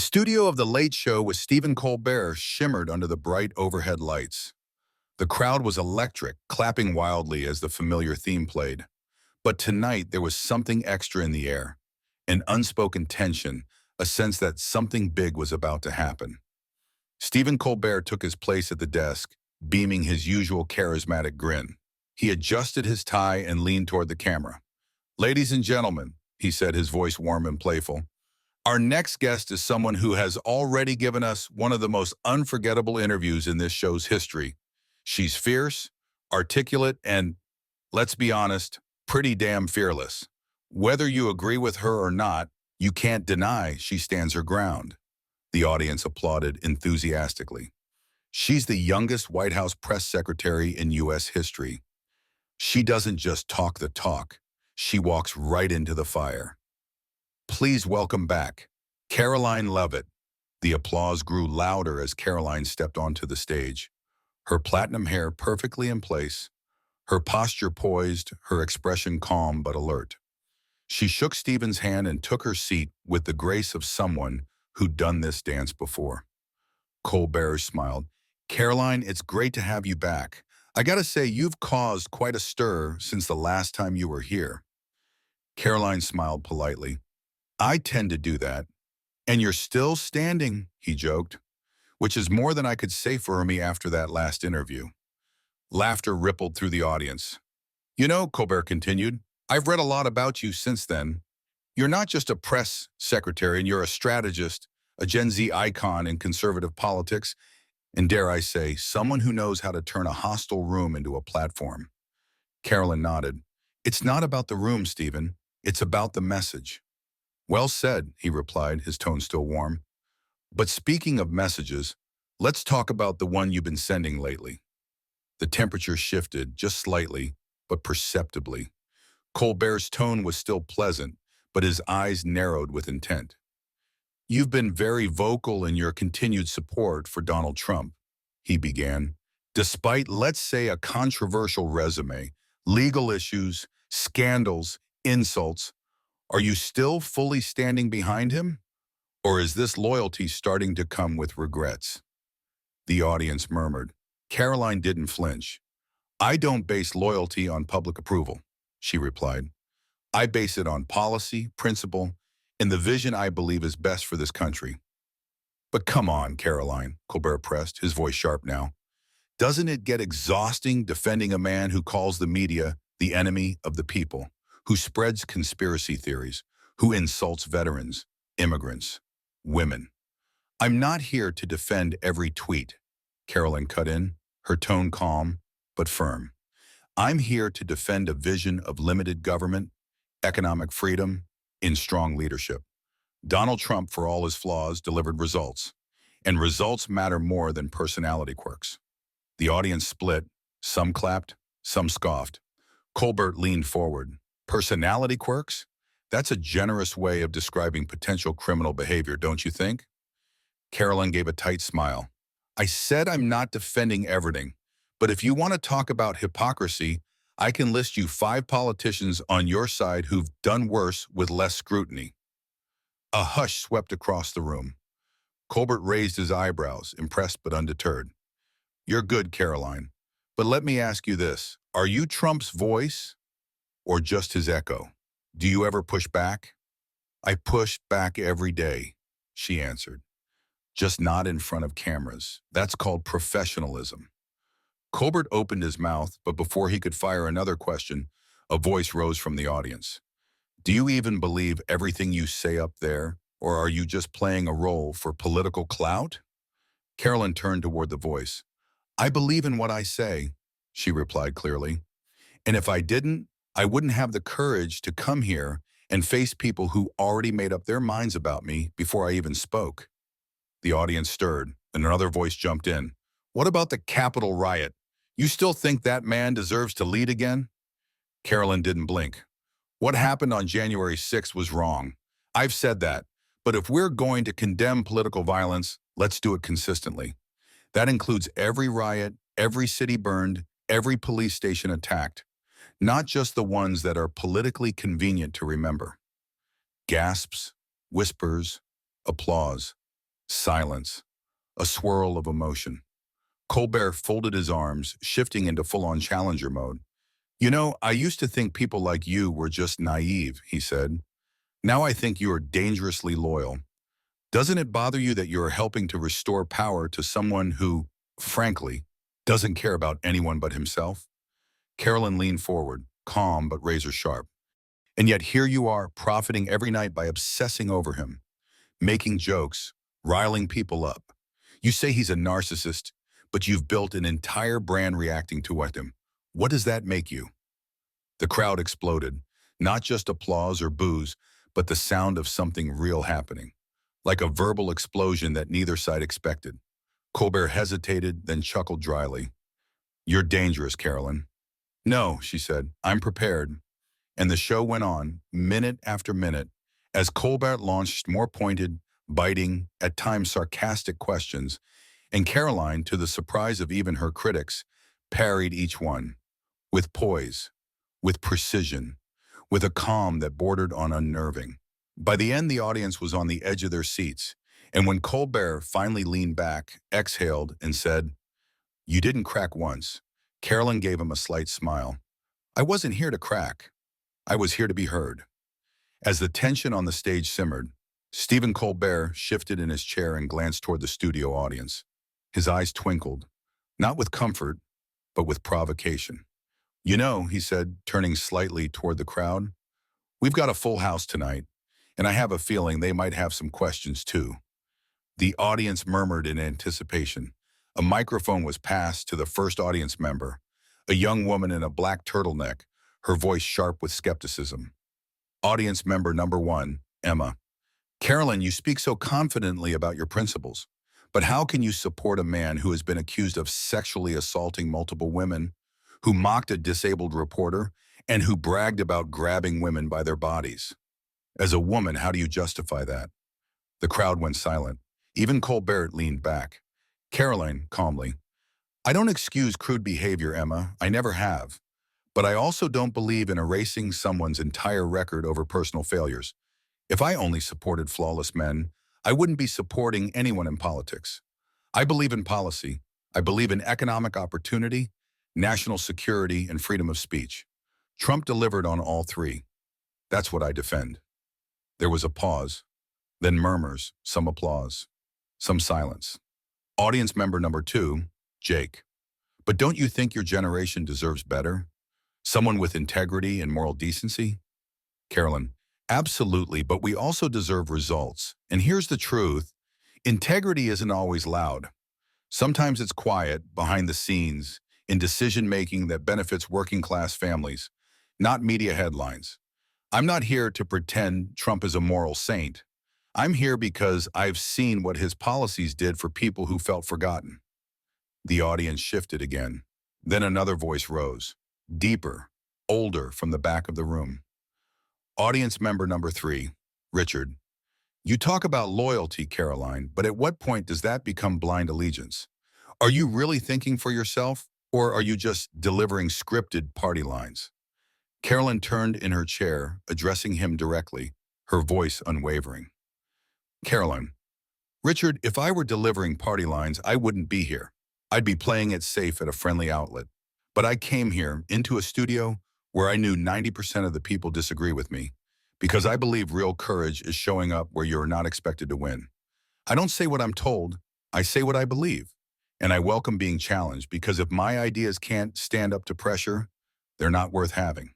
The studio of The Late Show with Stephen Colbert shimmered under the bright overhead lights. The crowd was electric, clapping wildly as the familiar theme played. But tonight there was something extra in the air, an unspoken tension, a sense that something big was about to happen. Stephen Colbert took his place at the desk, beaming his usual charismatic grin. He adjusted his tie and leaned toward the camera. "Ladies and gentlemen," he said, his voice warm and playful, "our next guest is someone who has already given us one of the most unforgettable interviews in this show's history. She's fierce, articulate, and, let's be honest, pretty damn fearless. Whether you agree with her or not, you can't deny she stands her ground." The audience applauded enthusiastically. "She's the youngest White House press secretary in U.S. history. She doesn't just talk the talk, she walks right into the fire. Please welcome back Caroline Leavitt." The applause grew louder as Caroline stepped onto the stage, her platinum hair perfectly in place, her posture poised, her expression calm but alert. She shook Stephen's hand and took her seat with the grace of someone who'd done this dance before. Colbert smiled. "Caroline, it's great to have you back. I gotta say, you've caused quite a stir since the last time you were here." Caroline smiled politely. "I tend to do that. And you're still standing," he joked, "which is more than I could say for me after that last interview." Laughter rippled through the audience. "You know," Colbert continued, "I've read a lot about you since then. You're not just a press secretary, and you're a strategist, a Gen Z icon in conservative politics, and dare I say, someone who knows how to turn a hostile room into a platform." Carolyn nodded. "It's not about the room, Stephen. It's about the message." "Well said," he replied, his tone still warm. "But speaking of messages, let's talk about the one you've been sending lately." The temperature shifted, just slightly, but perceptibly. Colbert's tone was still pleasant, but his eyes narrowed with intent. "You've been very vocal in your continued support for Donald Trump," he began. "Despite, let's say, a controversial resume, legal issues, scandals, insults, are you still fully standing behind him? Or is this loyalty starting to come with regrets?" The audience murmured. Caroline didn't flinch. "I don't base loyalty on public approval," she replied. "I base it on policy, principle, and the vision I believe is best for this country." "But come on, Caroline," Colbert pressed, his voice sharp now. "Doesn't it get exhausting defending a man who calls the media the enemy of the people, who spreads conspiracy theories, who insults veterans, immigrants, women?" "I'm not here to defend every tweet," Caroline cut in, her tone calm but firm. "I'm here to defend a vision of limited government, economic freedom, in strong leadership. Donald Trump, for all his flaws, delivered results, and results matter more than personality quirks." The audience split. Some clapped, some scoffed. Colbert leaned forward. "Personality quirks? That's a generous way of describing potential criminal behavior, don't you think?" Carolyn gave a tight smile. "I said I'm not defending everything, but if you want to talk about hypocrisy, I can list you 5 politicians on your side who've done worse with less scrutiny." A hush swept across the room. Colbert raised his eyebrows, impressed but undeterred. "You're good, Caroline. But let me ask you this. Are you Trump's voice or just his echo? Do you ever push back?" "I push back every day," she answered. "Just not in front of cameras. That's called professionalism." Colbert opened his mouth, but before he could fire another question, a voice rose from the audience. "Do you even believe everything you say up there, or are you just playing a role for political clout?" Carolyn turned toward the voice. "I believe in what I say," she replied clearly. "And if I didn't, I wouldn't have the courage to come here and face people who already made up their minds about me before I even spoke." The audience stirred, and another voice jumped in. "What about the Capitol riot? You still think that man deserves to lead again?" Carolyn didn't blink. "What happened on January 6th was wrong. I've said that. But if we're going to condemn political violence, let's do it consistently. That includes every riot, every city burned, every police station attacked. Not just the ones that are politically convenient to remember." Gasps, whispers, applause. Silence. A swirl of emotion. Colbert folded his arms, shifting into full-on challenger mode. You know, I used to think people like you were just naive, he said. Now I think you are dangerously loyal. Doesn't it bother you that you are helping to restore power to someone who, frankly, doesn't care about anyone but himself? Carolyn leaned forward, calm but razor sharp. And yet here you are, profiting every night by obsessing over him, making jokes, riling people up. You say he's a narcissist, but you've built an entire brand reacting to him. What does that make you? The crowd exploded, not just applause or boos, but the sound of something real happening, like a verbal explosion that neither side expected. Colbert hesitated, then chuckled dryly. You're dangerous, Carolyn. No, she said, I'm prepared. And the show went on, minute after minute, as Colbert launched more pointed, biting, at times sarcastic questions, and Caroline, to the surprise of even her critics, parried each one, with poise, with precision, with a calm that bordered on unnerving. By the end, the audience was on the edge of their seats, and when Colbert finally leaned back, exhaled, and said, You didn't crack once, Carolyn gave him a slight smile. I wasn't here to crack. I was here to be heard. As the tension on the stage simmered, Stephen Colbert shifted in his chair and glanced toward the studio audience. His eyes twinkled, not with comfort, but with provocation. You know, he said, turning slightly toward the crowd, we've got a full house tonight, and I have a feeling they might have some questions too. The audience murmured in anticipation. A microphone was passed to the first audience member, a young woman in a black turtleneck, her voice sharp with skepticism. Audience member number 1, Emma. Carolyn, you speak so confidently about your principles, but how can you support a man who has been accused of sexually assaulting multiple women, who mocked a disabled reporter, and who bragged about grabbing women by their bodies? As a woman, how do you justify that? The crowd went silent. Even Colbert leaned back. Caroline, calmly, I don't excuse crude behavior, Emma. I never have. But I also don't believe in erasing someone's entire record over personal failures. If I only supported flawless men, I wouldn't be supporting anyone in politics. I believe in policy. I believe in economic opportunity, national security, and freedom of speech. Trump delivered on all three. That's what I defend. There was a pause, then murmurs, some applause, some silence. Audience member number 2, Jake. But don't you think your generation deserves better? Someone with integrity and moral decency? Carolyn, absolutely, but we also deserve results. And here's the truth. Integrity isn't always loud. Sometimes it's quiet, behind the scenes, in decision-making that benefits working-class families, not media headlines. I'm not here to pretend Trump is a moral saint. I'm here because I've seen what his policies did for people who felt forgotten. The audience shifted again. Then another voice rose, deeper, older, from the back of the room. Audience member number 3, Richard. You talk about loyalty, Caroline, but at what point does that become blind allegiance? Are you really thinking for yourself, or are you just delivering scripted party lines? Carolyn turned in her chair, addressing him directly, her voice unwavering. Caroline, Richard, if I were delivering party lines, I wouldn't be here. I'd be playing it safe at a friendly outlet. But I came here, into a studio, where I knew 90% of the people disagree with me, because I believe real courage is showing up where you're not expected to win. I don't say what I'm told, I say what I believe. And I welcome being challenged, because if my ideas can't stand up to pressure, they're not worth having.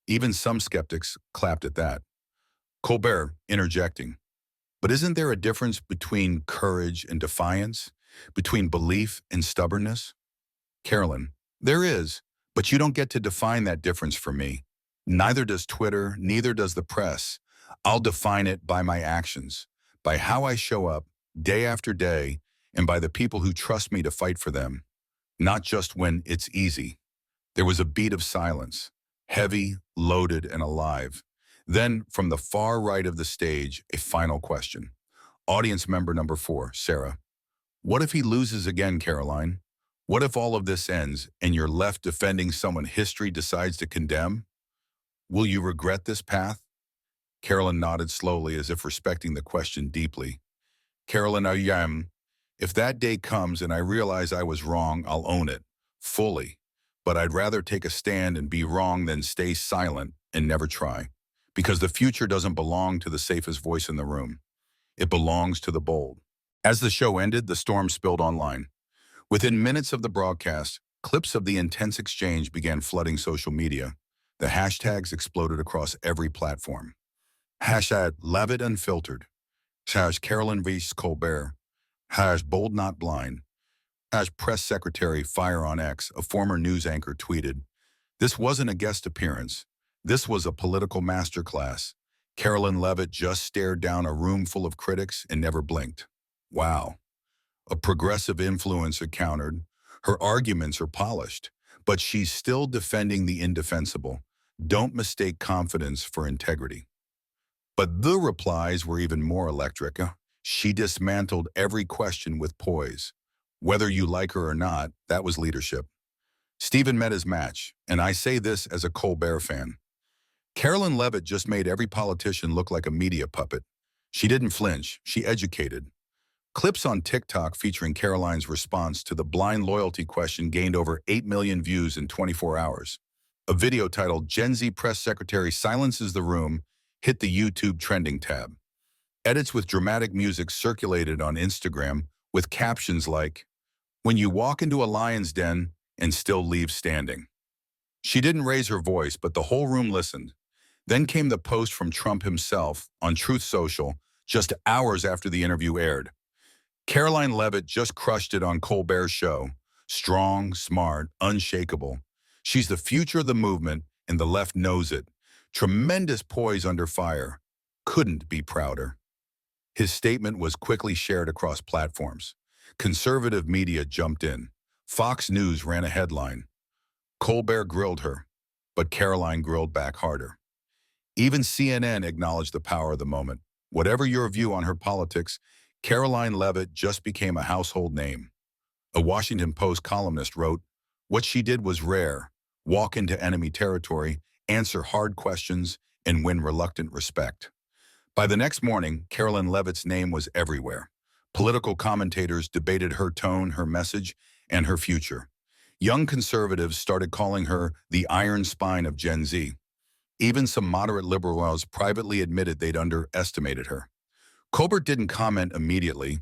Even some skeptics clapped at that. Colbert, interjecting. But isn't there a difference between courage and defiance? Between belief and stubbornness? Carolyn, there is, but you don't get to define that difference for me. Neither does Twitter, neither does the press. I'll define it by my actions, by how I show up day after day, and by the people who trust me to fight for them, not just when it's easy. There was a beat of silence, heavy, loaded, and alive. Then, from the far right of the stage, a final question. Audience member number 4, Sarah. What if he loses again, Caroline? What if all of this ends and you're left defending someone history decides to condemn? Will you regret this path? Carolyn nodded slowly as if respecting the question deeply. Carolyn, if that day comes and I realize I was wrong, I'll own it, fully. But I'd rather take a stand and be wrong than stay silent and never try. Because the future doesn't belong to the safest voice in the room. It belongs to the bold. As the show ended, the storm spilled online. Within minutes of the broadcast, clips of the intense exchange began flooding social media. The hashtags exploded across every platform. Hashtag Leavitt Unfiltered. Hash Carolyn v. Colbert. Hash Bold Not Blind. Hash Press Secretary Fire on X, a former news anchor, tweeted, "This wasn't a guest appearance. This was a political masterclass. Carolyn Leavitt just stared down a room full of critics and never blinked." Wow. A progressive influencer countered, "Her arguments are polished, but she's still defending the indefensible. Don't mistake confidence for integrity." But the replies were even more electric. She dismantled every question with poise. Whether you like her or not, that was leadership. Stephen met his match, and I say this as a Colbert fan. Carolyn Leavitt just made every politician look like a media puppet. She didn't flinch, she educated. Clips on TikTok featuring Caroline's response to the blind loyalty question gained over 8 million views in 24 hours. A video titled "Gen Z Press Secretary Silences the Room" hit the YouTube trending tab. Edits with dramatic music circulated on Instagram with captions like, "When you walk into a lion's den and still leave standing." She didn't raise her voice, but the whole room listened. Then came the post from Trump himself on Truth Social just hours after the interview aired. Caroline Leavitt just crushed it on Colbert's show. Strong, smart, unshakable. She's the future of the movement, and the left knows it. Tremendous poise under fire. Couldn't be prouder. His statement was quickly shared across platforms. Conservative media jumped in. Fox News ran a headline. Colbert grilled her, but Caroline grilled back harder. Even CNN acknowledged the power of the moment. Whatever your view on her politics, Caroline Leavitt just became a household name. A Washington Post columnist wrote, "What she did was rare. Walk into enemy territory, answer hard questions, and win reluctant respect." By the next morning, Carolyn Leavitt's name was everywhere. Political commentators debated her tone, her message, and her future. Young conservatives started calling her the iron spine of Gen Z. Even some moderate liberals privately admitted they'd underestimated her. Colbert didn't comment immediately,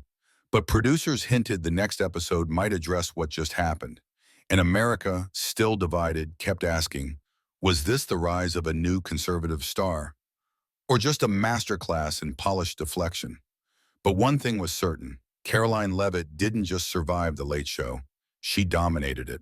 but producers hinted the next episode might address what just happened. And America, still divided, kept asking, was this the rise of a new conservative star? Or just a masterclass in polished deflection? But one thing was certain, Caroline Leavitt didn't just survive The Late Show, she dominated it.